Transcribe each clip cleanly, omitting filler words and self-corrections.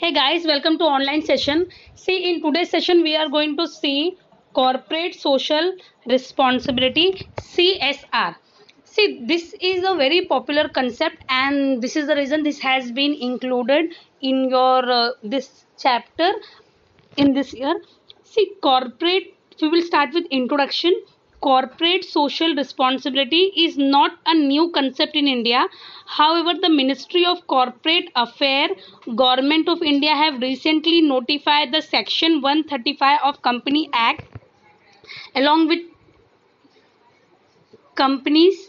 Hey guys, welcome to online session. See, in today's session, we are going to see corporate social responsibility (CSR). See, this is a very popular concept, and this is the reason this has been included in your this chapter in this year. See, corporate. We will start with introduction. Corporate social responsibility is not a new concept in India. However, the Ministry of Corporate Affairs, Government of India have recently notified the Section 135 of Company Act along with companies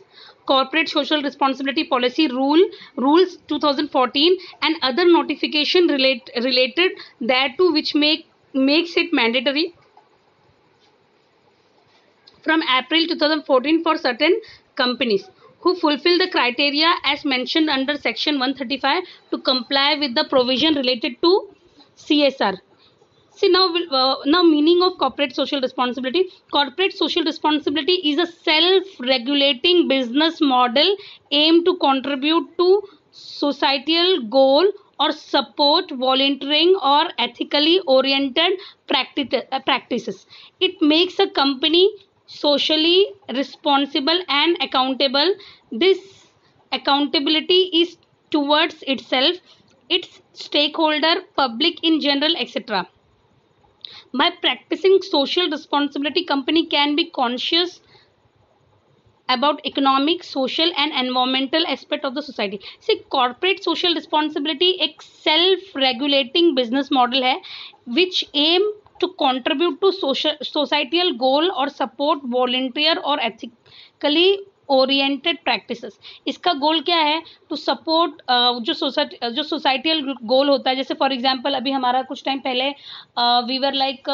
corporate social responsibility policy rules 2014 and other notification related thereto, which makes it mandatory from April 2014 for certain companies who fulfill the criteria as mentioned under Section 135 to comply with the provision related to CSR. See, now meaning of corporate social responsibility. Corporate social responsibility is a self-regulating business model aimed to contribute to societal goal or support volunteering or ethically oriented practices. It makes a company socially responsible and accountable. This accountability is towards itself, its stakeholder, public in general, etc. By practicing social responsibility, company can be conscious about economic, social and environmental aspect of the society. See, corporate social responsibility एक self regulating business model है which aim to contribute to societal goal or support volunteer or ethically oriented practices. इसका गोल क्या है? To support जो societal गोल होता है. जैसे for example अभी हमारा कुछ टाइम पहले वी वर लाइक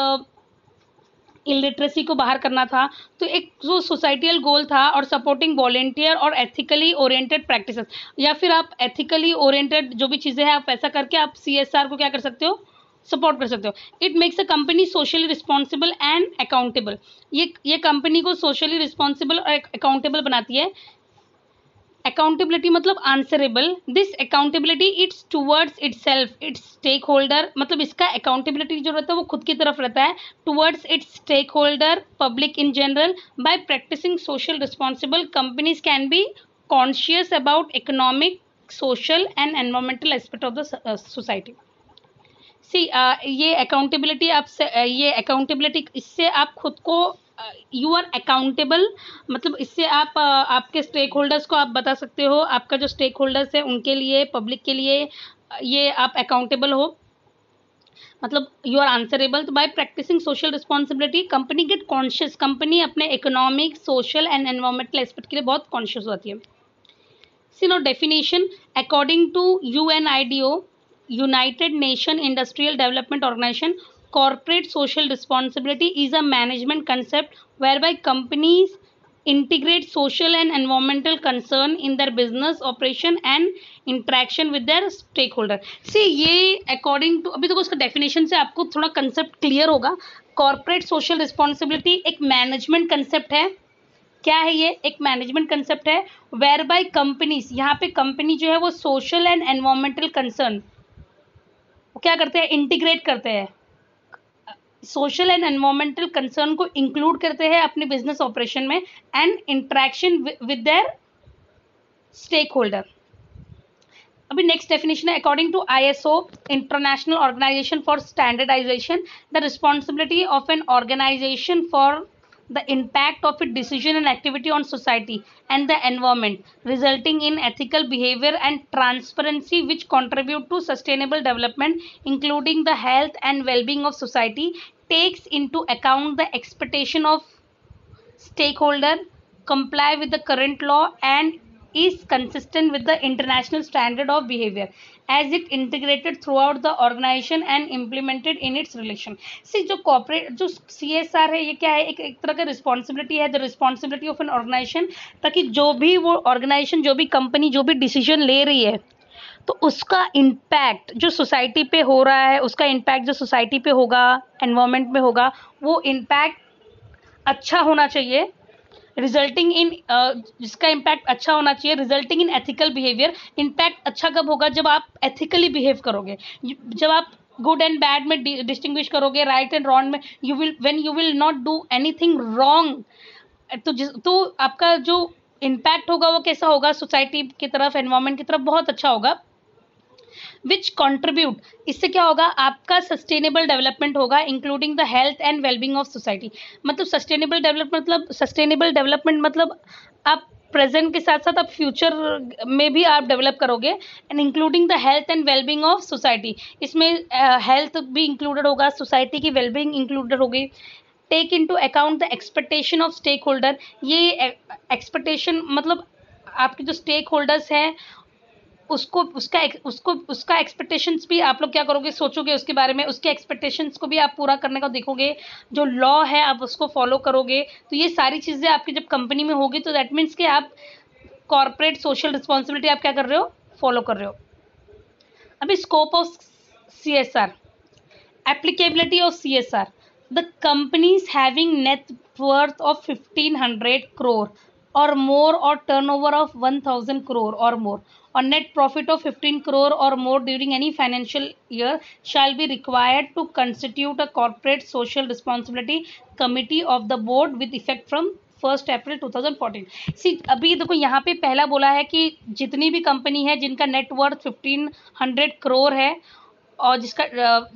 इलिटरेसी को बाहर करना था, तो एक जो सोसाइटियल गोल था और सपोर्टिंग वॉलेंटियर और एथिकली ओरिएंटेड प्रैक्टिसेस, या फिर आप एथिकली ओरिएंटेड जो भी चीज़ें हैं आप ऐसा करके आप CSR को क्या कर सकते हो? सपोर्ट कर सकते हो. It makes a company socially responsible and accountable. ये कंपनी को सोशली रिस्पॉन्सिबल और अकाउंटेबल बनाती है. अकाउंटेबिलिटी मतलब answerable. This accountability it's towards itself, it's stakeholder. मतलब इसका अकाउंटेबिलिटी जो रहता है वो खुद की तरफ रहता है. Towards its stakeholder, public in general. By practising social responsible companies can be conscious about economic, social and environmental aspect of the society. See ये अकाउंटेबिलिटी ये अकाउंटेबिलिटी इससे आप खुद को यू आर अकाउंटेबल. मतलब इससे आप आपके स्टेक होल्डर्स को आप बता सकते हो, आपका जो स्टेक होल्डर्स है उनके लिए, पब्लिक के लिए ये आप अकाउंटेबल हो. मतलब यू आर आंसरेबल. तो by practising social responsibility company get conscious. Company अपने economic, social and environmental aspect के लिए बहुत कॉन्शियस होती है. See no definition. According to UNIDO, United Nations Industrial Development Organization, corporate social responsibility is a management concept whereby companies integrate social and environmental concern in their business operation and interaction with their stakeholder. See, ये according to अभी तो उसका definition से आपको थोड़ा concept clear होगा. corporate social responsibility एक management concept है. क्या है ये? एक मैनेजमेंट कंसेप्ट है वेयर बाय कंपनीज, यहाँ पे कंपनी जो है वो सोशल एंड एनवायरमेंटल कंसर्न क्या करते हैं? इंटीग्रेट करते हैं. सोशल एंड एनवायरमेंटल कंसर्न को इंक्लूड करते हैं अपने बिजनेस ऑपरेशन में and interaction with their stakeholder. अभी नेक्स्ट डेफिनेशन है. According to ISO, international organization for standardization, the responsibility of an organization for the impact of its decision and activity on society and the environment, resulting in ethical behavior and transparency which contribute to sustainable development, including the health and well-being of society, takes into account the expectation of stakeholder, comply with the current law and is consistent with the international standard of behavior as it integrated throughout the organization and implemented in its relation. See, जो corporate जो CSR है ये क्या है? एक तरह का responsibility है, the responsibility of an organization, ताकि जो भी वो ऑर्गेनाइजेशन, जो भी कंपनी जो भी डिसीजन ले रही है तो उसका इम्पैक्ट जो सोसाइटी पे हो रहा है, उसका इम्पैक्ट जो सोसाइटी पे होगा, एनवायरनमेंट में होगा, वो इम्पैक्ट अच्छा होना चाहिए, रिजल्टिंग इन जिसका इम्पैक्ट अच्छा होना चाहिए, resulting in ethical behaviour. Impact अच्छा कब होगा? जब आप एथिकली बिहेव करोगे, जब आप गुड एंड बैड में डिस्टिंग्विश करोगे, राइट एंड रॉन्ग में, you will when you will not do anything wrong, तो आपका जो इम्पैक्ट होगा वो कैसा होगा? सोसाइटी की तरफ, एनवायरमेंट की तरफ बहुत अच्छा होगा। विच कॉन्ट्रीब्यूट, इससे क्या होगा? आपका सस्टेनेबल डेवलपमेंट होगा, including the health and wellbeing of society. मतलब सस्टेनेबल डेवलपमेंट मतलब आप प्रेजेंट के साथ साथ आप फ्यूचर में भी आप डेवलप करोगे, and including the health and wellbeing of society. इसमें हेल्थ भी इंक्लूडेड होगा, सोसाइटी की वेलबींग इंक्लूडेड होगी। Take into account the expectation of stakeholder, ये एक्सपेक्टेशन मतलब आपके जो स्टेक होल्डर्स हैं उसका एक्सपेक्टेशंस भी आप लोग क्या करोगे? सोचोगे उसके बारे में, उसके एक्सपेक्टेशंस को भी आप पूरा करने का देखोगे, जो लॉ है आप उसको फॉलो करोगे। तो ये सारी चीज़ें आपकी जब कंपनी में होगी तो दैट मीन्स कि आप कॉर्पोरेट सोशल रिस्पॉन्सिबिलिटी आप क्या कर रहे हो? फॉलो कर रहे हो। अभी scope of CSR, applicability of CSR, the companies having net worth of 1500 crore or more, or turnover of 1000 crore or more, or net profit of 15 crore or more during any financial year shall be required to constitute a corporate social responsibility committee of the board with effect from 1 April 2014। सी अभी देखो यहाँ पे पहला बोला है कि जितनी भी कंपनी है जिनका नेटवर्थ 1500 करोड़ है, और जिसका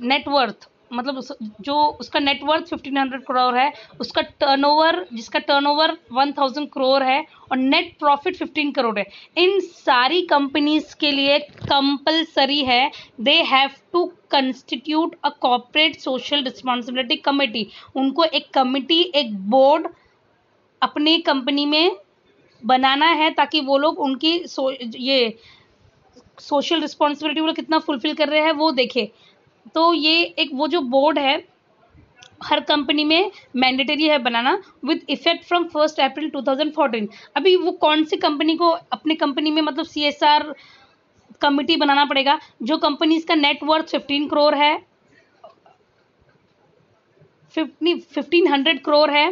नेटवर्थ मतलब जो उसका नेटवर्थ 1500 करोड़ है, उसका टर्नओवर जिसका टर्नओवर 1000 करोड़ है, और नेट प्रॉफिट 15 करोड़ है, इन सारी कंपनीज के लिए कंपलसरी है, they have to constitute a corporate social responsibility committee. उनको एक कमिटी, एक बोर्ड अपनी कंपनी में बनाना है, ताकि वो लोग उनकी ये सोशल रिस्पॉन्सिबिलिटी वो लोग कितना फुलफिल कर रहे हैं वो देखे। तो ये एक वो जो बोर्ड है हर कंपनी में मैंडेटरी है बनाना, विद इफेक्ट फ्रॉम 1 अप्रैल 2014। अभी वो कौन सी कंपनी को अपनी कंपनी में मतलब CSR कमिटी बनाना पड़ेगा? जो कंपनीज का नेटवर्थ 15 करोड़ है, 1500 करोड़ है,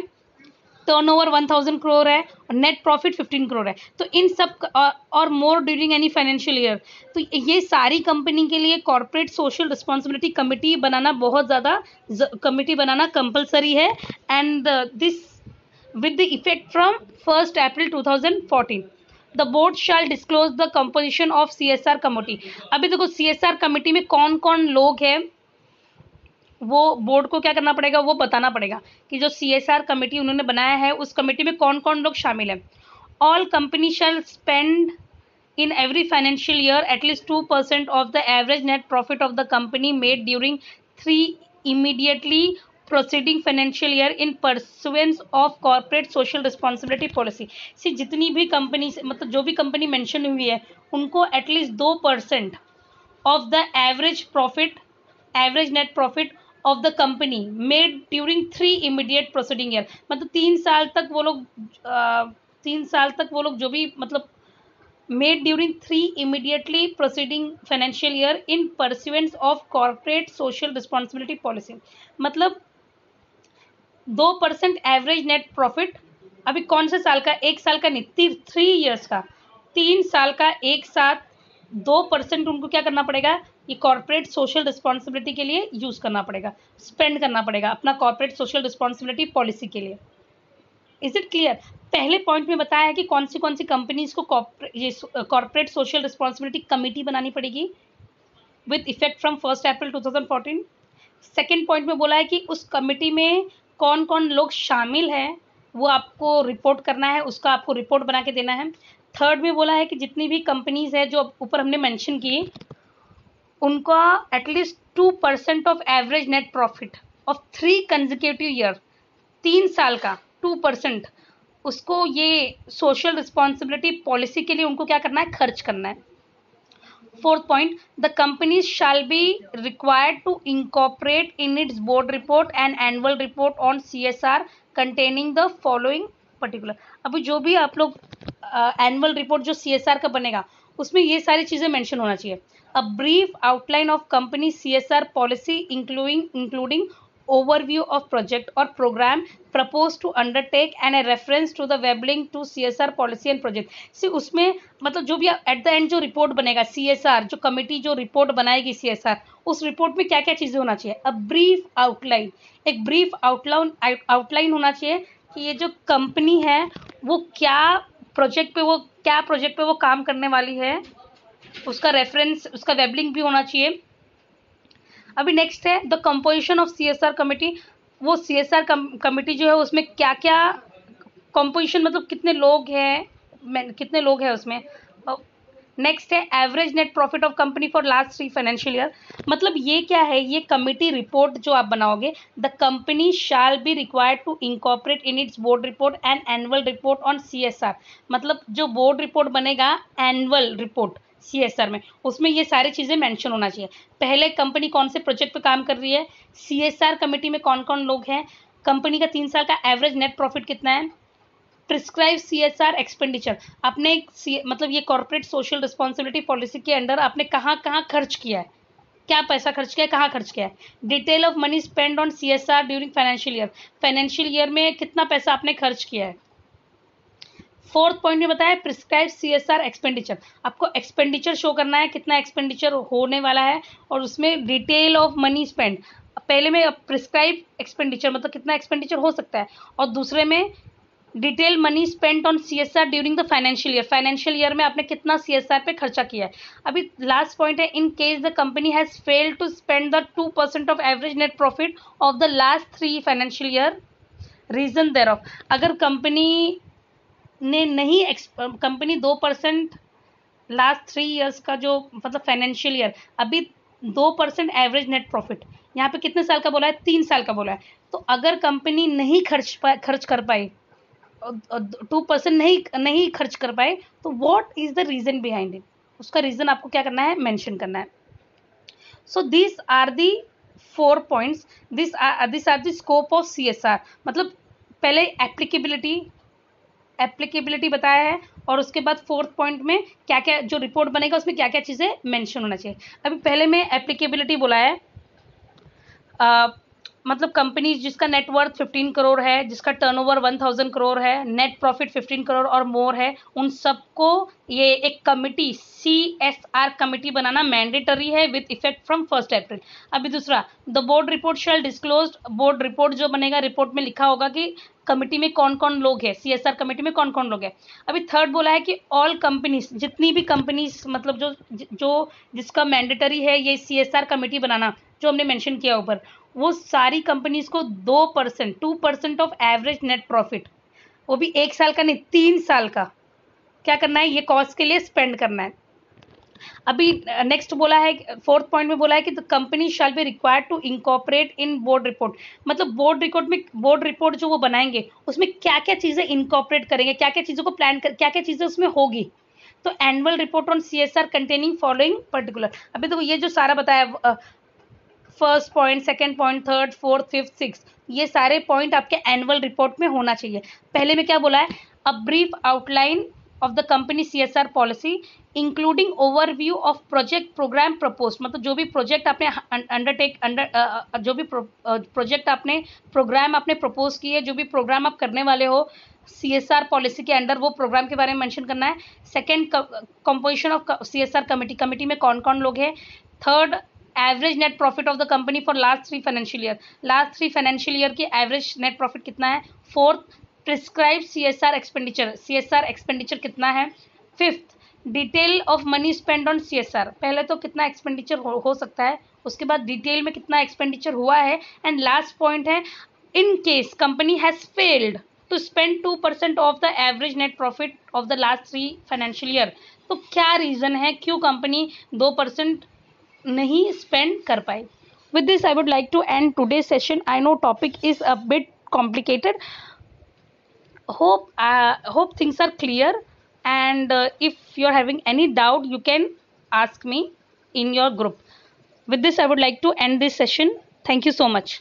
टर्नओवर 1000 करोड़ है, और नेट प्रॉफिट 15 करोड़ है। तो इन सब और मोर ड्यूरिंग एनी फाइनेंशियल ईयर, तो ये सारी कंपनी के लिए कॉर्पोरेट सोशल रिस्पॉन्सिबिलिटी कमिटी बनाना बहुत ज़्यादा कमिटी बनाना कंपलसरी है, and this with the effect from 1 April 2014। The board shall disclose the composition of CSR committee। अभी देखो CSR कमेटी में कौन कौन लोग हैं वो बोर्ड को क्या करना पड़ेगा? वो बताना पड़ेगा कि जो CSR कमेटी उन्होंने बनाया है उस कमेटी में कौन कौन लोग शामिल हैं। All company shall spend in every financial year at least 2% of the average net profit of the company made during 3 immediately preceding financial year in pursuance of corporate social responsibility policy। सी जितनी भी company मतलब जो भी company mention हुई है उनको at least 2% of the average profit, average net profit of the company made during 3 immediate proceeding year, मतलब 3 साल तक वो लोग जो भी मतलब made during 3 immediately preceding financial year in pursuance of corporate social responsibility policy। मतलब 2% एवरेज नेट प्रॉफिट, अभी कौन से साल का? 1 साल का नहीं, 3 ईयर्स का, 3 साल का एक साथ 2% उनको क्या करना पड़ेगा? ये कॉर्पोरेट सोशल रिस्पॉन्सिबिलिटी के लिए यूज़ करना पड़ेगा, स्पेंड करना पड़ेगा अपना कॉर्पोरेट सोशल रिस्पॉन्सिबिलिटी पॉलिसी के लिए। Is it clear? पहले पॉइंट में बताया है कि कौन सी कंपनीज को कॉर्पोरेट सोशल रिस्पॉन्सिबिलिटी कमेटी बनानी पड़ेगी with effect from 1 April 2014। Second point में बोला है कि उस कमेटी में कौन कौन लोग शामिल हैं वो आपको रिपोर्ट करना है, उसका आपको रिपोर्ट बना के देना है। थर्ड में बोला है कि जितनी भी कंपनीज है जो ऊपर हमने मेंशन की उनका at least 2% of average net profit of 3 consecutive year, 3 साल का 2%, उसको ये सोशल रिस्पॉन्सिबिलिटी पॉलिसी के लिए उनको क्या करना है? खर्च करना है। Fourth point, the companies shall be required to incorporate in its board report and annual report on CSR containing the following particular. अभी जो भी आप लोग एनुअल रिपोर्ट जो CSR का बनेगा उसमें ये सारी चीज़ें मेंशन होना चाहिए। अ brief outline of company CSR policy including overview of project or program proposed to undertake and a reference to the web link to CSR policy and project। सी उसमें मतलब जो भी एट द एंड जो report बनेगा CSR, जो committee जो report बनाएगी CSR, उस रिपोर्ट में क्या क्या चीज़ें होना चाहिए, अ ब्रीफ आउटलाइन, एक ब्रीफ आउटलाइन होना चाहिए कि ये जो कंपनी है वो क्या प्रोजेक्ट पे वो काम करने वाली है, उसका रेफरेंस, उसका वेब लिंक भी होना चाहिए। अभी नेक्स्ट है the composition of CSR committee. वो CSR कमेटी जो है उसमें क्या क्या कंपोजिशन, मतलब कितने लोग हैं उसमें। नेक्स्ट है average net profit of company for last 3 financial year. मतलब ये क्या है, ये कमिटी रिपोर्ट जो आप बनाओगे, the company shall be required to incorporate in its board report and annual report on CSR। मतलब जो बोर्ड रिपोर्ट बनेगा एनुअल रिपोर्ट CSR में, उसमें ये सारी चीज़ें मेंशन होना चाहिए। पहले कंपनी कौन से प्रोजेक्ट पे काम कर रही है, CSR कमेटी में कौन कौन लोग हैं, कंपनी का 3 साल का एवरेज नेट प्रॉफिट कितना है, प्रिस्क्राइब CSR एक्सपेंडिचर, आपने मतलब ये कॉर्पोरेट सोशल रिस्पॉन्सिबिलिटी पॉलिसी के अंडर आपने कहाँ कहाँ खर्च किया है, क्या पैसा खर्च किया है, कहाँ खर्च किया है। Detail of money spend on CSR during financial year में कितना पैसा आपने खर्च किया है। फोर्थ पॉइंट में बताया प्रिस्क्राइब CSR एक्सपेंडिचर, आपको एक्सपेंडिचर शो करना है, कितना एक्सपेंडिचर होने वाला है, और उसमें डिटेल ऑफ मनी स्पेंड, पहले में प्रिस्क्राइब एक्सपेंडिचर मतलब कितना एक्सपेंडिचर हो सकता है, और दूसरे में detail money spent on CSR during the financial year में आपने कितना CSR पे खर्चा किया है। अभी लास्ट पॉइंट है in case the company has failed to spend the 2% of average net profit of the last 3 financial year, reason thereof. अगर कंपनी ने नहीं कंपनी 2% लास्ट 3 ईयर्स का जो मतलब फाइनेंशियल ईयर, अभी 2% एवरेज नेट प्रॉफिट, यहाँ पे कितने साल का बोला है, 3 साल का बोला है। तो अगर कंपनी नहीं खर्च कर पाई, 2% नहीं खर्च कर पाए, तो what is the reason behind it, उसका रीजन आपको क्या करना है, मेंशन करना है। So this are the 4 points, this are the scope of CSR। मतलब पहले एप्लीकेबिलिटी बताया है, और उसके बाद 4th पॉइंट में क्या क्या जो रिपोर्ट बनेगा उसमें क्या क्या चीज़ें मेंशन होना चाहिए। अभी पहले में एप्लीकेबिलिटी बोला है, मतलब कंपनी जिसका नेटवर्थ 15 करोड़ है, जिसका टर्नओवर 1000 करोड़ है, नेट प्रॉफिट 15 करोड़ और मोर है, उन सबको ये एक कमिटी CSR कमिटी बनाना मैंडेटरी है विद इफेक्ट फ्रॉम 1 अप्रैल। अभी दूसरा, the board report shell disclose, board report जो बनेगा, रिपोर्ट में लिखा होगा कि कमिटी में कौन कौन लोग हैं, CSR कमेटी में कौन कौन लोग हैं। अभी थर्ड बोला है कि ऑल कंपनीज, जितनी भी कंपनीज मतलब जो जिसका मैंडेटरी है ये CSR कमेटी बनाना, जो हमने मेंशन किया ऊपर, वो सारी कंपनीज को 2% ऑफ एवरेज नेट प्रॉफिट, वो भी 1 साल का नहीं 3 साल का, क्या करना है, ये कॉस्ट के लिए स्पेंड करना है। अभी नेक्स्ट बोला है 4th पॉइंट में बोला है कि the company shall be required to incorporate in board report. मतलब बोर्ड रिपोर्ट जो वो बनाएंगे उसमें क्या क्या चीज़ें इंकॉर्पोरेट करेंगे, क्या क्या चीज़ों को प्लान कर, क्या क्या चीज़ें उसमें होगी। तो annual report on CSR containing following particular. अभी तो ये जो सारा बताया, 1st point, 2nd point, 3rd, 4th, 5th, 6th, ये सारे पॉइंट आपके एनुअल रिपोर्ट में होना चाहिए। पहले में क्या बोला है, a brief outline of the company CSR policy including overview of project program propose. मतलब जो भी प्रोजेक्ट आपने जो भी प्रोजेक्ट आपने प्रोग्राम आपने प्रपोज किए, जो भी प्रोग्राम आप करने वाले हो CSR पॉलिसी के अंडर, वो प्रोग्राम के बारे में मेंशन करना है। Second, composition of CSR committee में कौन कौन लोग हैं। Third, average net profit of the company for last 3 financial year, last 3 financial year की एवरेज नेट प्रॉफिट कितना है। फोर्थ, प्रिस्क्राइब CSR एक्सपेंडिचर कितना है। Fifth, detail of money spend on CSR, पहले तो कितना एक्सपेंडिचर हो सकता है, उसके बाद डिटेल में कितना एक्सपेंडिचर हुआ है। एंड लास्ट पॉइंट है, in case company has failed to spend 2% of the average net profit of the last 3 financial year, तो क्या रीज़न है क्यों कंपनी 2% नहीं स्पेंड कर पाए। With this I would like to end today session. I know topic is a bit complicated, hope things are clear, and if you are having any doubt you can ask me in your group. With this I would like to end this session. Thank you so much.